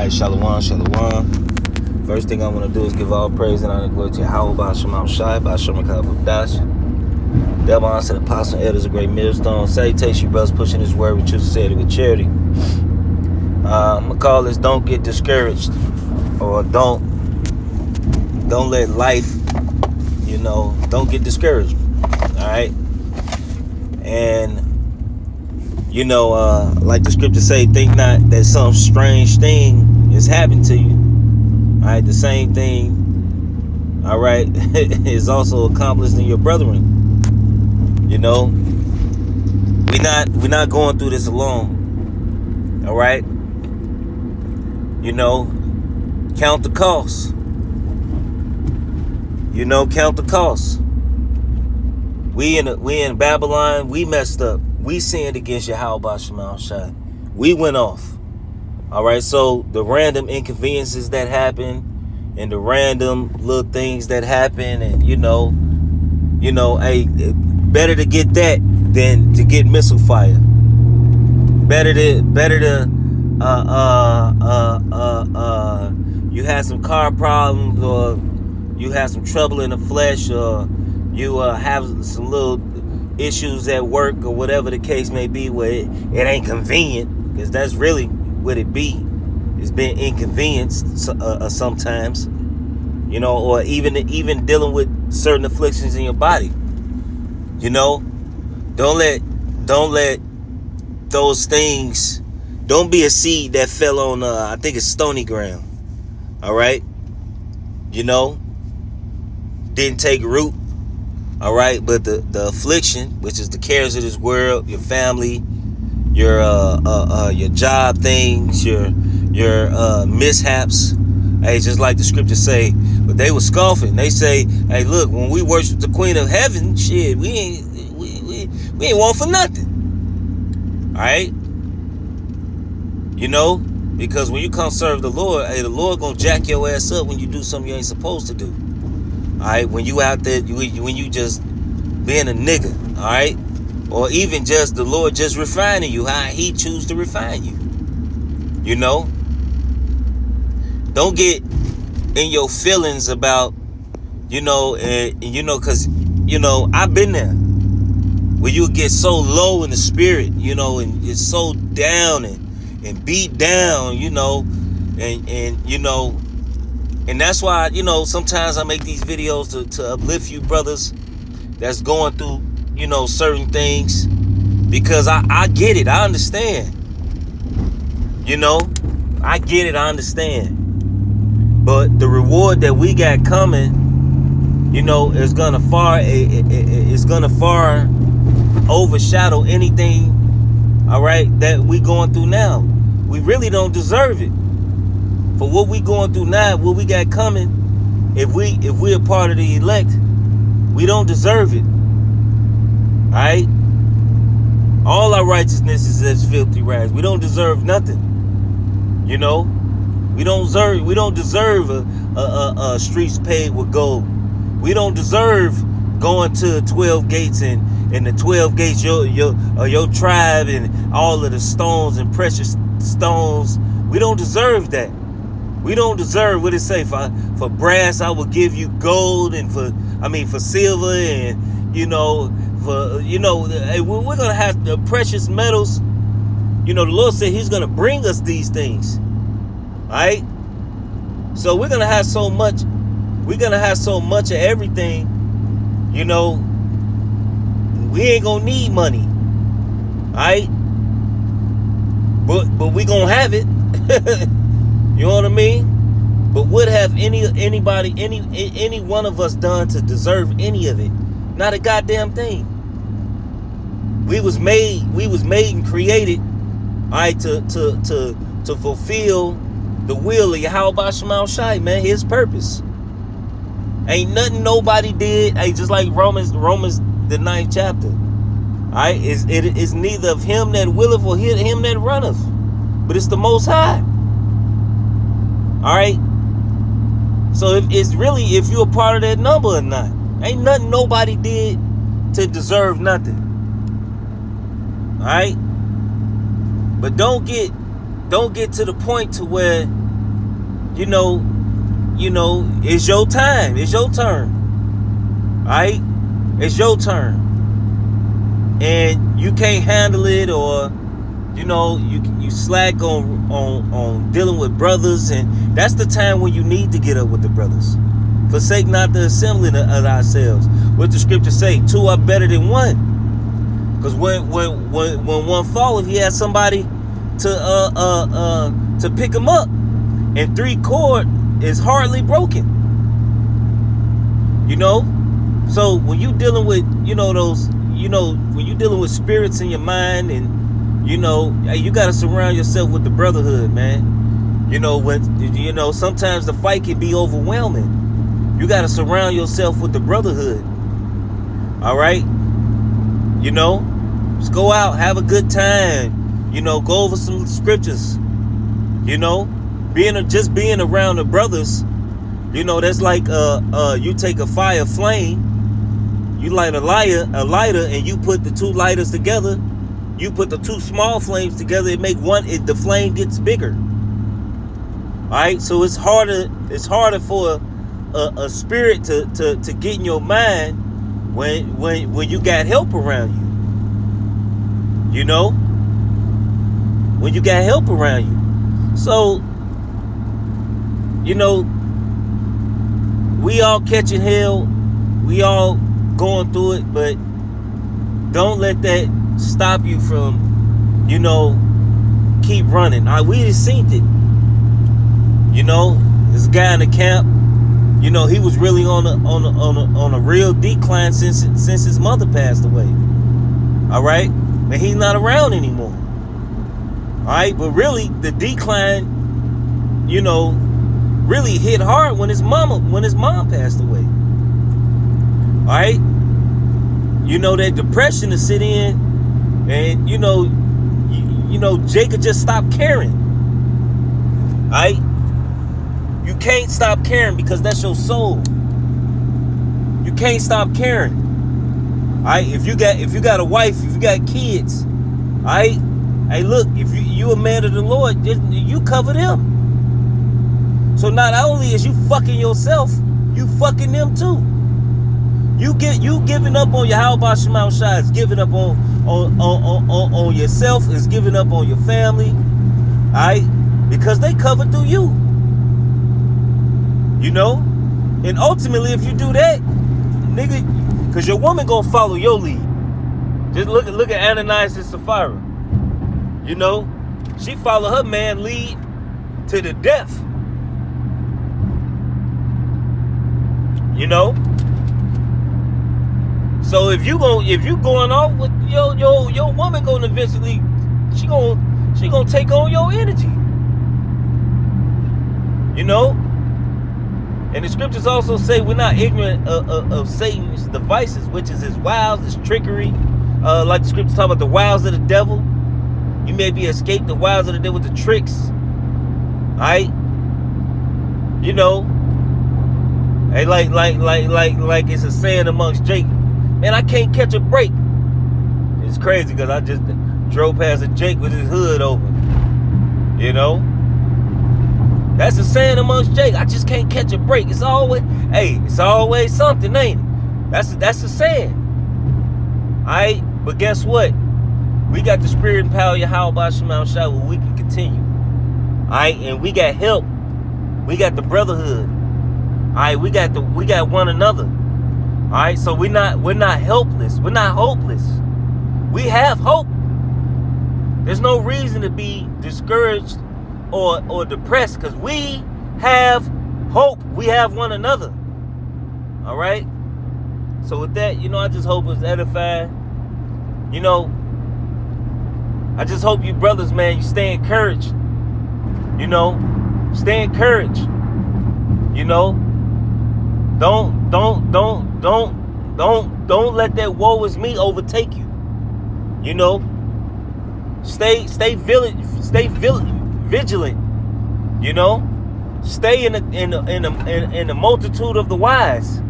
right, shalom, shalom. First thing I want to do is give all praise and honor and glory to Yahweh Shema Shai, Ba'Shem Kabbalah. Devil answer the apostle and elders, a great millstone. Salutation, you brothers, pushing this word with truth, said it with charity. I'm gonna call this "Don't Get Discouraged," or don't let life, don't get discouraged. All right, and like the scripture say, think not that some strange thing is happening to you. All right, the same thing, all right, is also accomplished in your brethren. We're not going through this alone. All right, count the cost. Count the cost. We in Babylon. We messed up. We sinned against Yahweh Shema Shai. We went off. All right. So the random inconveniences that happen, and the random little things that happen, and hey, better to get that than to get missile fire. Better to you had some car problems, or you had some trouble in the flesh, or you have some little issues at work, or whatever the case may be, where it ain't convenient, because that's really what it be. It's been inconvenienced sometimes, or even dealing with certain afflictions in your body. Don't let those things. Don't be a seed that fell on I think it's stony ground. All right, didn't take root. All right, but the affliction, which is the cares of this world, your family, your job things, your mishaps. Hey, just like the scriptures say, but they were scoffing. They say, hey, look, when we worship the Queen of Heaven, shit, we ain't want for nothing. All right, because when you come serve the Lord, hey, the Lord gonna jack your ass up when you do something you ain't supposed to do. All right, when you out there, when you just being a nigga, all right, or even just the Lord just refining you, how He choose to refine you. Don't get in your feelings about, because I've been there, where you get so low in the spirit, and it's so down and beat down, and that's why, sometimes I make these videos to uplift you brothers that's going through, certain things, because I get it. I understand. I get it. I understand. But the reward that we got coming, is gonna far overshadow anything, all right, that we going through now. We really don't deserve it. For what we going through now, what we got coming, if we're a part of the elect, we don't deserve it. All right? All our righteousness is as filthy rags. We don't deserve nothing. We don't deserve a streets paved with gold. We don't deserve going to 12 gates and the 12 gates your tribe and all of the stones and precious stones. We don't deserve that. We don't deserve what it say. For brass I will give you gold, and for silver, and we're gonna have the precious metals. The Lord said He's gonna bring us these things. All right. So we're gonna have so much. We're gonna have so much of everything. We ain't gonna need money. All right. But we gonna have it. You know what I mean? But what have any one of us done to deserve any of it? Not a goddamn thing. We was made and created, all right, to fulfill the will of Yahweh Shema Shai, man, His purpose. Ain't nothing nobody did. Hey, just like Romans the 9th chapter. All right, it's neither of him that willeth or him that runneth, but it's the Most High. All right. So if you're a part of that number or not, ain't nothing nobody did to deserve nothing. All right. But don't get to the point to where you know, it's your time. It's your turn. Alright? It's your turn. And you can't handle it, or you slack on dealing with brothers, and that's the time when you need to get up with the brothers. Forsake not the assembling of ourselves. What the scripture say, 2 are better than 1. Because when one falls, he has somebody to pick him up. And 3 cord is hardly broken. So when you dealing with when you dealing with spirits in your mind, and you gotta surround yourself with the brotherhood, man. When sometimes the fight can be overwhelming. You gotta surround yourself with the brotherhood. All right. Just go out, have a good time. Go over some scriptures. Being around the brothers. That's like you take a fire flame. You light a lighter, and you put the 2 lighters together. You put the 2 small flames together. It make one. The flame gets bigger. All right. So it's harder for a spirit to get in your mind when you got help around you. When you got help around you. So we all catching hell. We all going through it, but don't let that stop you from, keep running. We just seen it. This guy in the camp, he was really on a real decline since his mother passed away. All right, but he's not around anymore. All right, but really the decline, really hit hard when his mom passed away. All right, that depression to sit in, and Jacob just stopped caring. All right, you can't stop caring because that's your soul. You can't stop caring. All right, if you got a wife, if you got kids, all right, hey, look, if you a man of the Lord, you cover them. So not only is you fucking yourself, you fucking them too. You giving up on your how about Shema Shai, is giving up on yourself, is giving up on your family, alright? Because they cover through you. And ultimately, if you do that, nigga, because your woman gonna follow your lead. Just look at Ananias and Sapphira. She followed her man lead to the death. So if you going off with your woman, gonna eventually she gonna take on your energy. And the scriptures also say we're not ignorant of Satan's devices, which is his wiles, his trickery. Like the scriptures talk about the wiles of the devil. You may be escaped the wiles of the devil, the tricks. Alright? Hey, like it's a saying amongst Jake. Man, I can't catch a break. It's crazy because I just drove past a Jake with his hood open. That's a saying amongst Jake. I just can't catch a break. It's always something, ain't it? That's a saying. Alright? But guess what? We got the spirit and power of Yahweh Shema Shai where we can continue. Alright? And we got help. We got the brotherhood. Alright, we got one another. Alright, so we're not helpless. We're not hopeless. We have hope. There's no reason to be discouraged or depressed because we have hope. We have one another. Alright? So with that, I just hope it's edifying. I just hope you brothers, man, you stay encouraged. Stay encouraged. Don't let that woe is me overtake you. Stay vigilant. Stay in the multitude of the wise.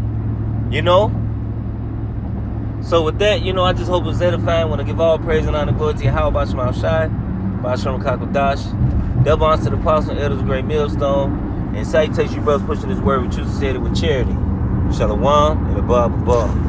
So with that, I just hope it's edifying. I want to give all praise and honor and glory to Yahweh Shema Shai, Ba'ashem Kakodash. Double honors to the apostle and elders of Great Millstone. And salutations, you brothers pushing this word with truth, said it with charity. Shalom and above.